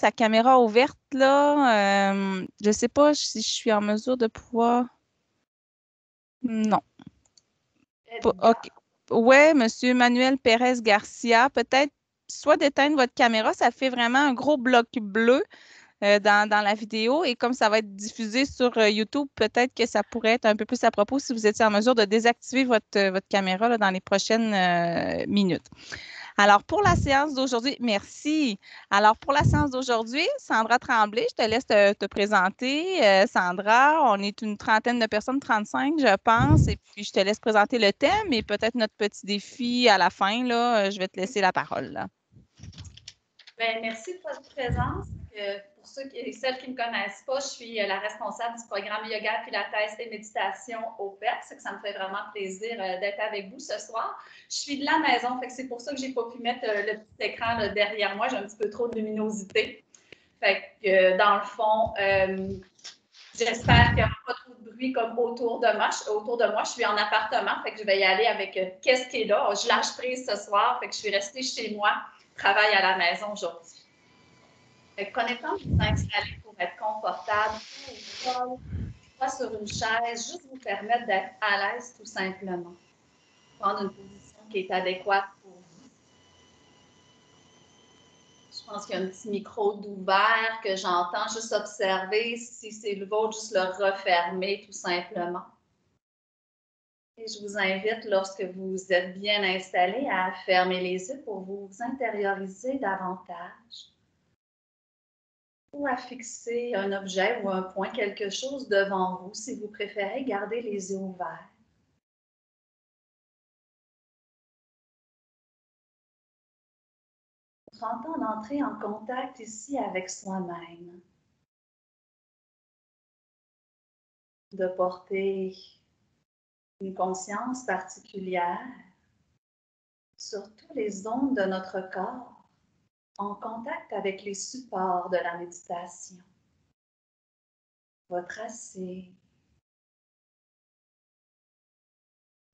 sa caméra ouverte, là. Je ne sais pas si je suis en mesure de pouvoir... Non. OK. Ouais, Monsieur Manuel Pérez Garcia, peut-être soit d'éteindre votre caméra, ça fait vraiment un gros bloc bleu dans la vidéo et comme ça va être diffusé sur YouTube, peut-être que ça pourrait être un peu plus à propos si vous étiez en mesure de désactiver votre caméra là, dans les prochaines minutes. Alors, pour la séance d'aujourd'hui, merci. Alors, pour la séance d'aujourd'hui, Sandra Tremblay, je te laisse te présenter. Sandra, on est une trentaine de personnes, 35, je pense, et puis je te laisse présenter le thème et peut-être notre petit défi à la fin, là. Je vais te laisser la parole, là. Bien, merci de votre présence. Pour ceux et celles qui ne me connaissent pas, je suis la responsable du programme Yoga, Pilates et Méditation au PEPS. Ça me fait vraiment plaisir d'être avec vous ce soir. Je suis de la maison, c'est pour ça que je n'ai pas pu mettre le petit écran là, derrière moi. J'ai un petit peu trop de luminosité. Dans le fond, j'espère qu'il n'y aura pas trop de bruit comme autour de moi. Je suis en appartement, je vais y aller avec qu'est-ce qui est là. Je lâche prise ce soir, je suis restée chez moi, travaille à la maison aujourd'hui. Prenez le temps de vous installer pour être confortable, soit sur une chaise, juste vous permettre d'être à l'aise tout simplement. Prendre une position qui est adéquate pour vous. Je pense qu'il y a un petit micro d'ouvert que j'entends. Juste observer. Si c'est le vôtre, juste le refermer tout simplement. Et je vous invite, lorsque vous êtes bien installé, à fermer les yeux pour vous intérioriser davantage. Ou à fixer un objet ou un point, quelque chose devant vous, si vous préférez garder les yeux ouverts. Prends le temps d'entrer en contact ici avec soi-même. De porter une conscience particulière sur toutes les ondes de notre corps en contact avec les supports de la méditation. Votre assis.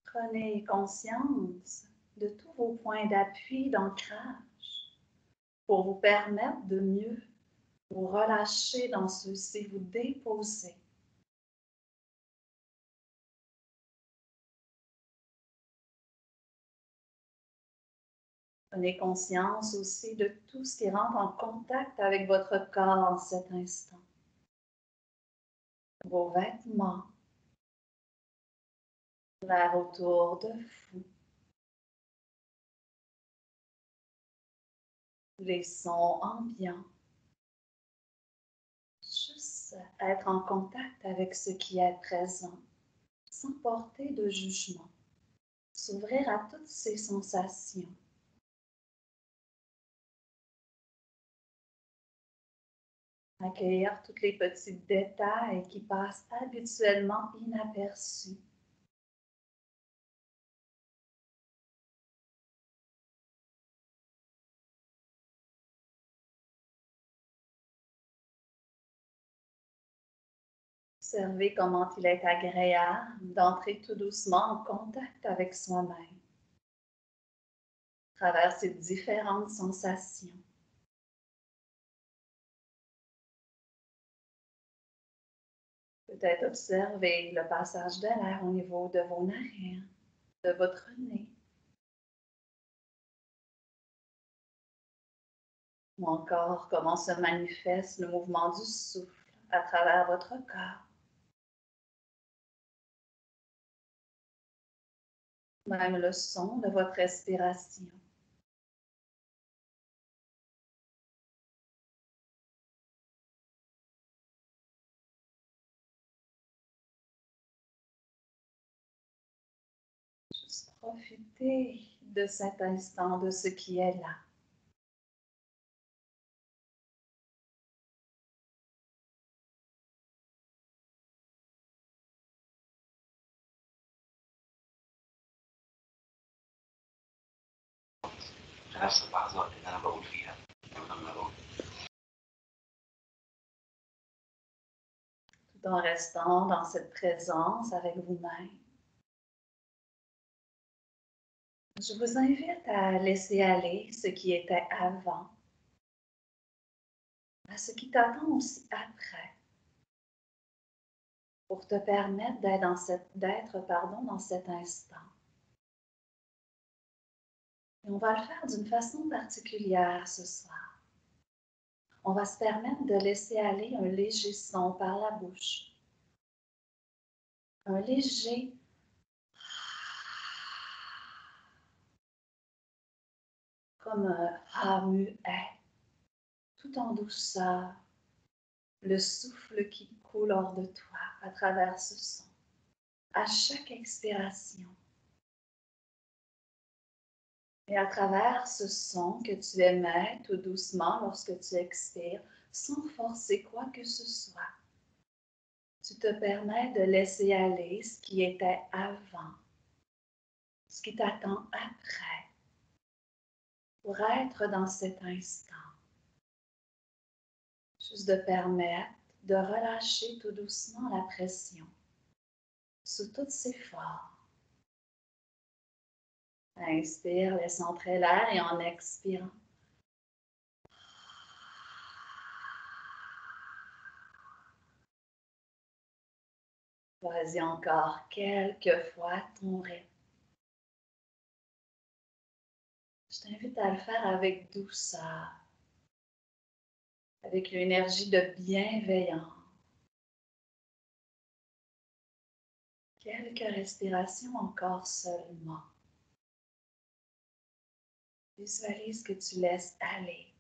Prenez conscience de tous vos points d'appui, d'ancrage pour vous permettre de mieux vous relâcher dans ceux-ci, vous déposer. Prenez conscience aussi de tout ce qui rentre en contact avec votre corps en cet instant. Vos vêtements, l'air autour de vous, les sons ambiants. Juste être en contact avec ce qui est présent, sans porter de jugement. S'ouvrir à toutes ces sensations. Accueillir tous les petits détails qui passent habituellement inaperçus. Observez comment il est agréable d'entrer tout doucement en contact avec soi-même, à travers ces différentes sensations. Peut-être observer le passage de l'air au niveau de vos narines, de votre nez. Ou encore comment se manifeste le mouvement du souffle à travers votre corps. Même le son de votre respiration. Juste profiter de cet instant, de ce qui est là. في نفس اللحظات اللي أنا بقول فيها لما بقول Tout en restant dans cette présence avec vous-même. Je vous invite à laisser aller ce qui était avant. à ce qui t'attend aussi après, pour te permettre d'être dans cet instant. Et on va le faire d'une façon particulière ce soir. On va se permettre de laisser aller un léger son par la bouche. Un léger comme un ah muet, tout en douceur, le souffle qui coule hors de toi à travers ce son. À chaque expiration. Et à travers ce son que tu émets tout doucement lorsque tu expires, sans forcer quoi que ce soit, tu te permets de laisser aller ce qui était avant, ce qui t'attend après, pour être dans cet instant. Juste de permettre de relâcher tout doucement la pression sous toutes ses formes. Inspire, laisse entrer l'air et en expirant, vas-y encore quelques fois ton rythme. Je t'invite à le faire avec douceur, avec une énergie de bienveillance. Quelques respirations encore seulement. Visualise que tu laisses aller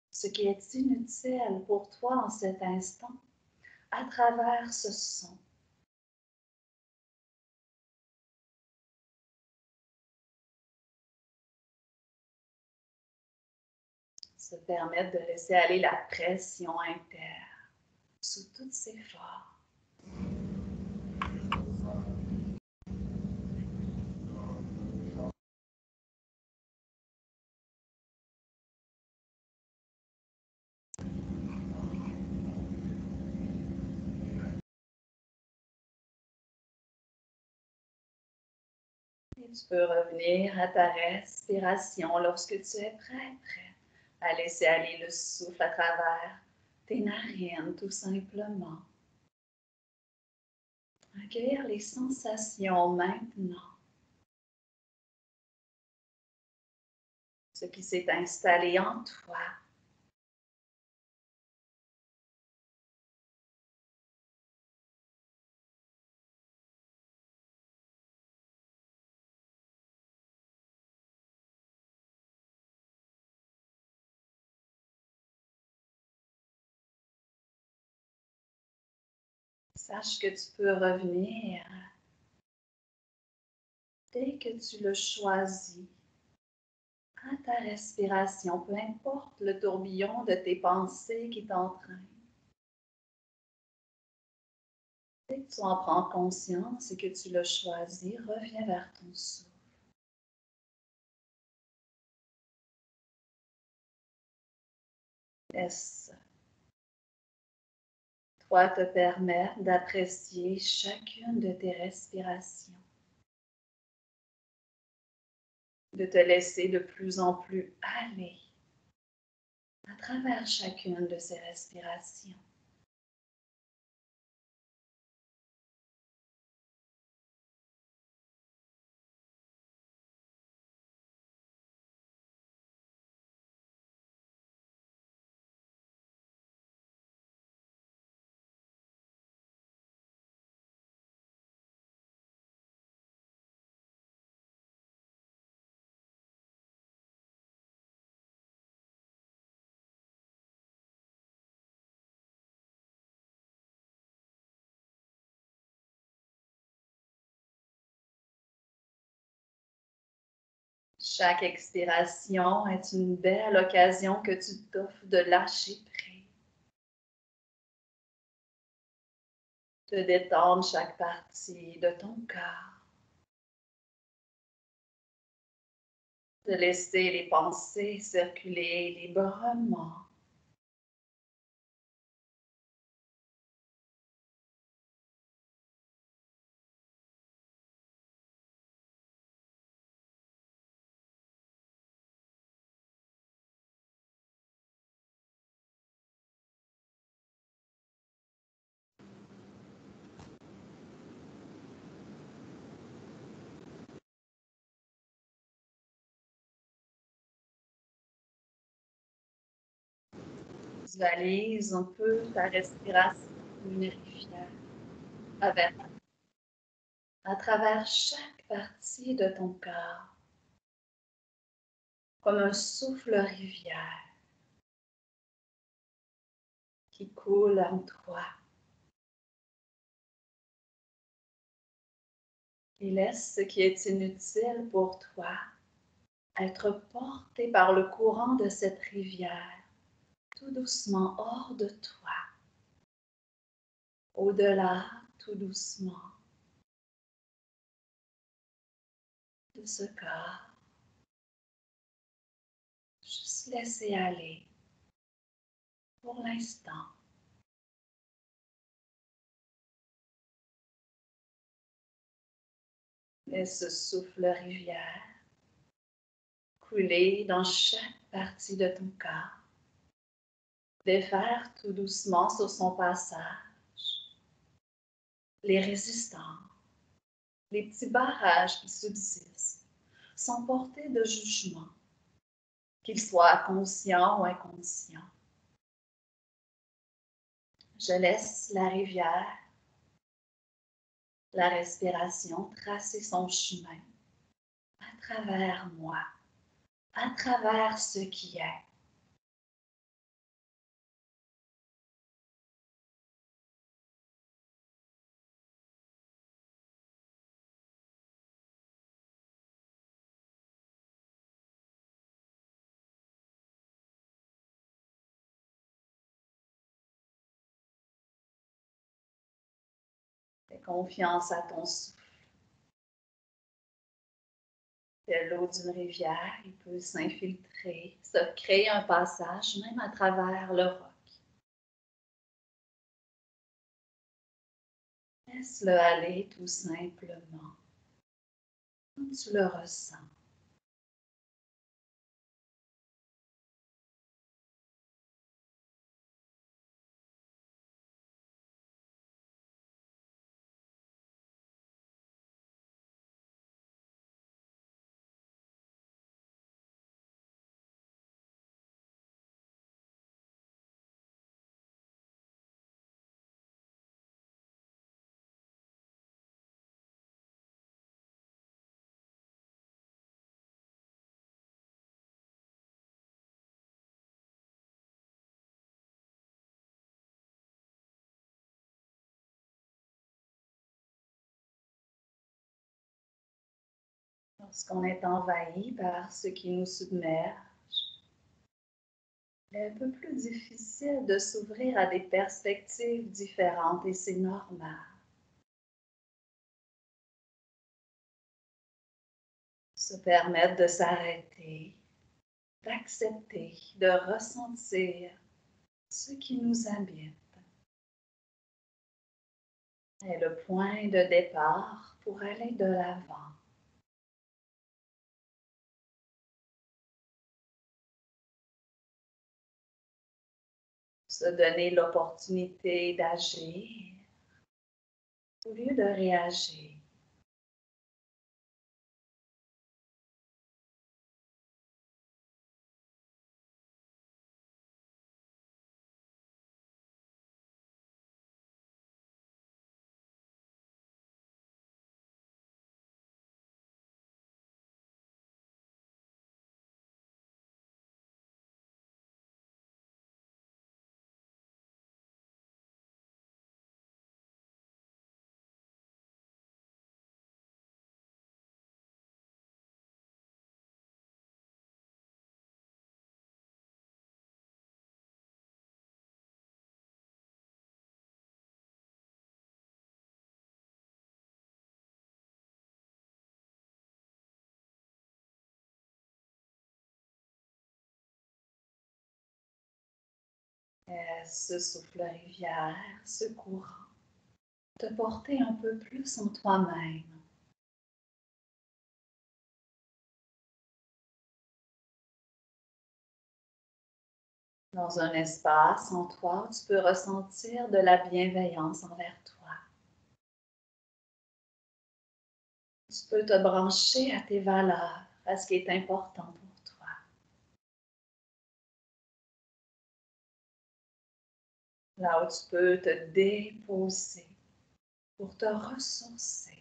ce qui est inutile pour toi en cet instant à travers ce son. Se permettre de laisser aller la pression interne sous toutes ses formes. Et tu peux revenir à ta respiration lorsque tu es prêt à laisser aller le souffle à travers tes narines, tout simplement. Accueillir les sensations maintenant. Ce qui s'est installé en toi. Sache que tu peux revenir dès que tu le choisis à ta respiration, peu importe le tourbillon de tes pensées qui t'entraînent. Dès que tu en prends conscience et que tu le choisis, reviens vers ton souffle. Laisse-toi te permettre d'apprécier chacune de tes respirations, de te laisser de plus en plus aller à travers chacune de ces respirations. Chaque expiration est une belle occasion que tu t'offres de lâcher prise, de détendre chaque partie de ton corps, de laisser les pensées circuler librement. Visualise un peu ta respiration comme une rivière à travers chaque partie de ton corps, comme un souffle rivière qui coule en toi. Et laisse ce qui est inutile pour toi être porté par le courant de cette rivière, tout doucement hors de toi, au-delà, tout doucement, de ce corps. Juste laisser aller pour l'instant. Laisse ce souffle rivière couler dans chaque partie de ton corps, défaire tout doucement sur son passage les résistants, les petits barrages qui subsistent, sans porter de jugement, qu'ils soient conscients ou inconscients. Je laisse la rivière, la respiration tracer son chemin à travers moi, à travers ce qui est. Fais confiance à ton souffle. C'est l'eau d'une rivière, il peut s'infiltrer, se créer un passage même à travers le roc. Laisse-le aller tout simplement, comme tu le ressens. Lorsqu'on est envahi par ce qui nous submerge, il est un peu plus difficile de s'ouvrir à des perspectives différentes et c'est normal. Se permettre de s'arrêter, d'accepter, de ressentir ce qui nous habite est le point de départ pour aller de l'avant. Se donner l'opportunité d'agir au lieu de réagir. Ce souffle rivière, ce courant, te porter un peu plus en toi-même. Dans un espace en toi, tu peux ressentir de la bienveillance envers toi. Tu peux te brancher à tes valeurs, à ce qui est important pour toi. là où tu peux te déposer pour te ressourcer.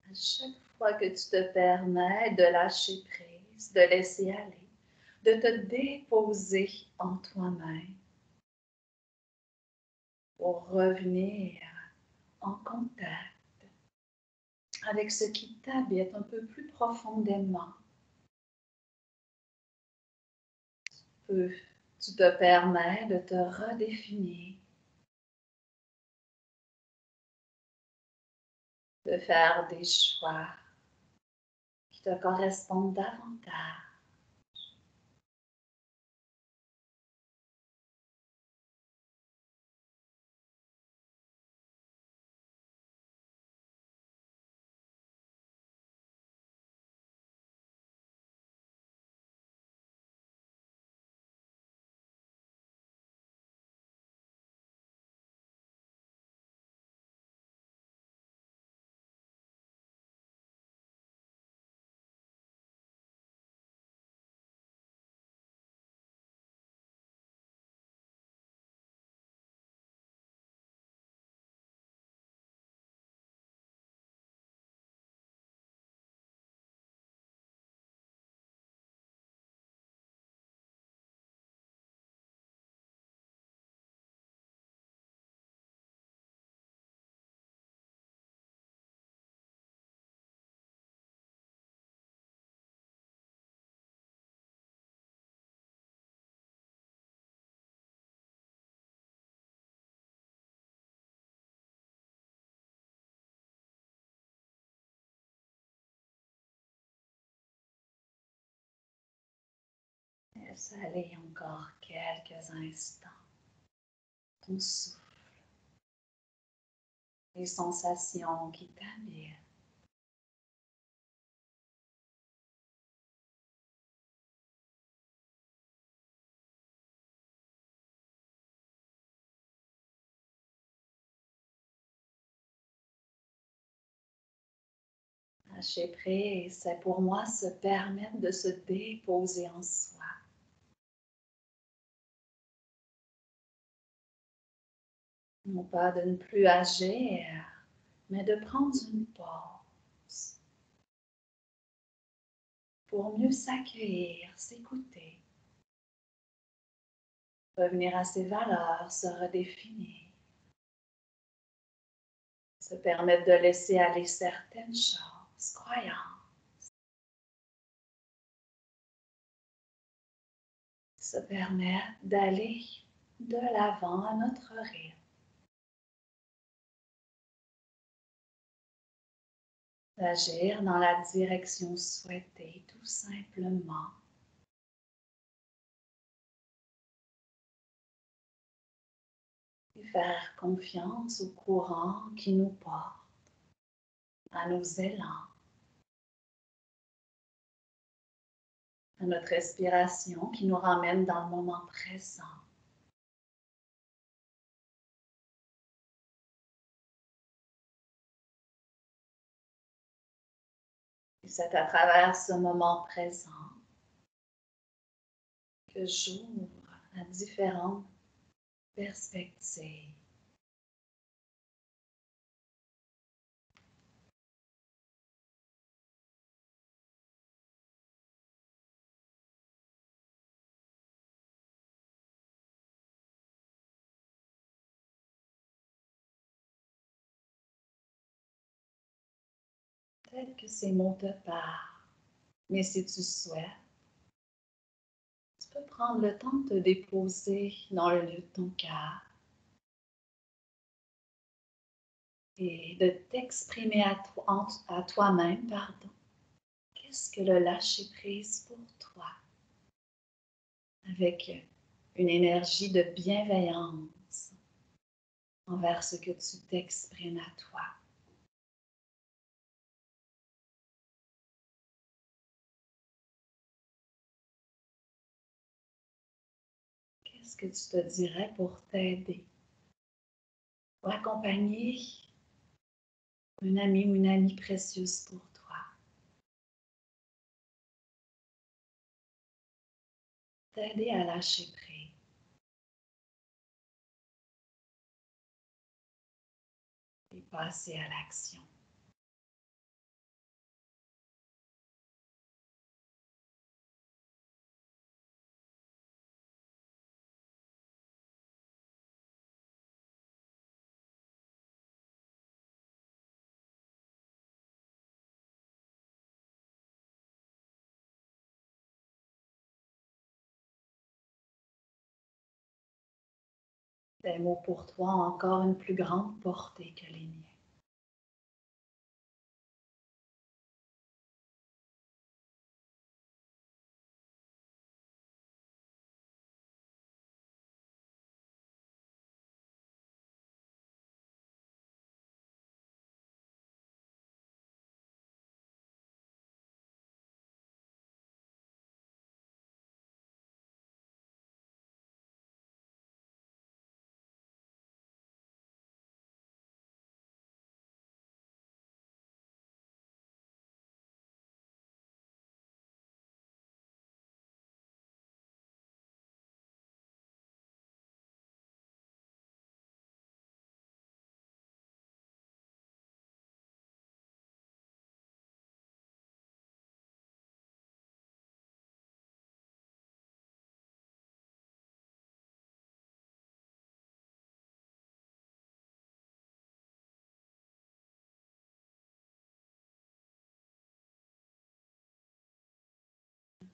À chaque fois que tu te permets de lâcher prise, de laisser aller, de te déposer en toi-même pour revenir en contact avec ce qui t'habite un peu plus profondément. Tu te permets de te redéfinir, de faire des choix qui te correspondent davantage. Laisse aller encore quelques instants ton souffle, les sensations qui t'habitent. Lâcher prise, c'est pour moi se permettre de se déposer en soi. Non pas de ne plus agir, mais de prendre une pause pour mieux s'accueillir, s'écouter, revenir à ses valeurs, se redéfinir, se permettre de laisser aller certaines choses, croyances, se permettre d'aller de l'avant à notre rythme. D'agir dans la direction souhaitée, tout simplement. Et faire confiance au courant qui nous porte, à nos élans, à notre respiration qui nous ramène dans le moment présent. Et c'est à travers ce moment présent que j'ouvre à différentes perspectives. Peut-être que ces mots te parlent, mais si tu souhaites, tu peux prendre le temps de te déposer dans le lieu de ton cœur. et de t'exprimer à toi-même, pardon. Qu'est-ce que le lâcher-prise pour toi? Avec une énergie de bienveillance envers ce que tu t'exprimes à toi. Qu'est-ce que tu te dirais pour t'aider, pour accompagner un ami ou une amie précieuse pour toi? T'aider à lâcher prise. Et passer à l'action. Des mots pour toi ont encore une plus grande portée que les miens.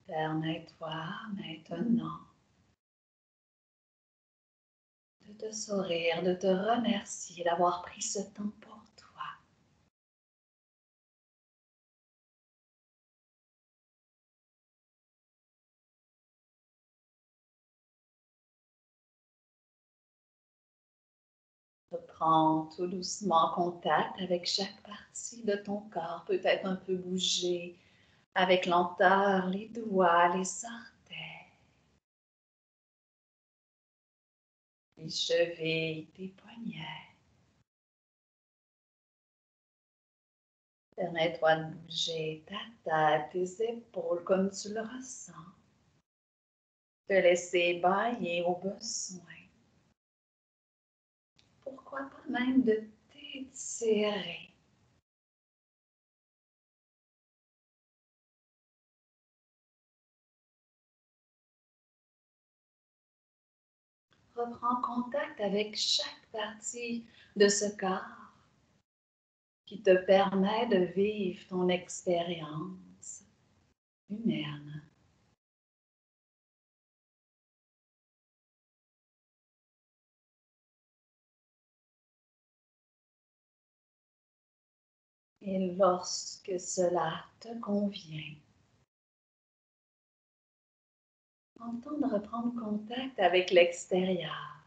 Permets-toi maintenant de te sourire, de te remercier d'avoir pris ce temps pour toi. Prends tout doucement contact avec chaque partie de ton corps, peut-être un peu bouger avec lenteur les doigts, les orteils, les chevilles, tes poignets. Permets-toi de bouger ta tête, tes épaules comme tu le ressens. Te laisser bailler au besoin. Pourquoi pas même de t'étirer. Reprends contact avec chaque partie de ce corps qui te permet de vivre ton expérience humaine. Et lorsque cela te convient, entends de reprendre contact avec l'extérieur.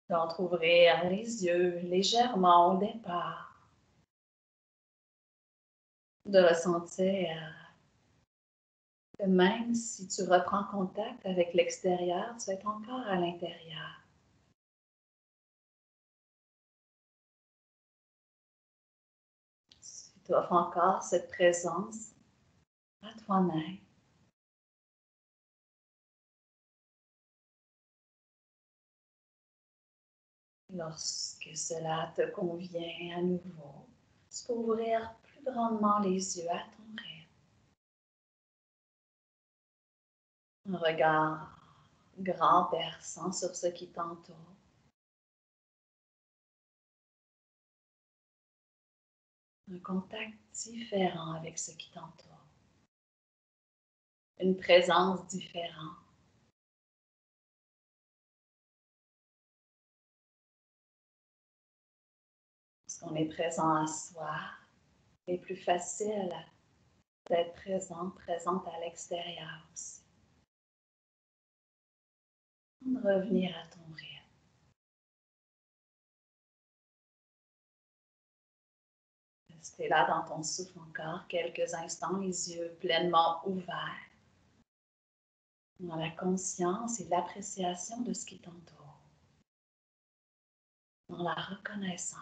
D'entrouvrir les yeux légèrement au départ. De ressentir que même si tu reprends contact avec l'extérieur, tu es encore à l'intérieur. Tu offres encore cette présence à toi-même. Lorsque cela te convient à nouveau, tu peux ouvrir plus grandement les yeux à ton rythme. Un regard grand perçant sur ce qui t'entoure. Un contact différent avec ce qui t'entoure. Une présence différente. Lorsqu'on est présent à soi, c'est plus facile d'être présente à l'extérieur aussi. De revenir à ton rythme. Rester là dans ton souffle encore quelques instants, les yeux pleinement ouverts, dans la conscience et l'appréciation de ce qui t'entoure, dans la reconnaissance.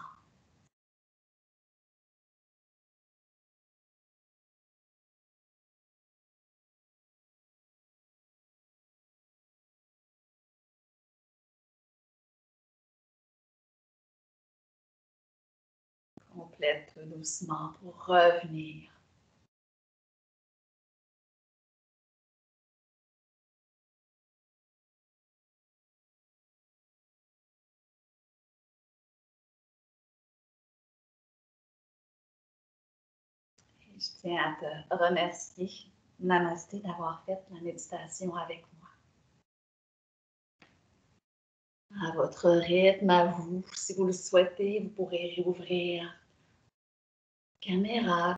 Complète tout doucement pour revenir. Et je tiens à te remercier, Namasté, d'avoir fait la méditation avec moi. À votre rythme, à vous, si vous le souhaitez, vous pourrez rouvrir la caméra.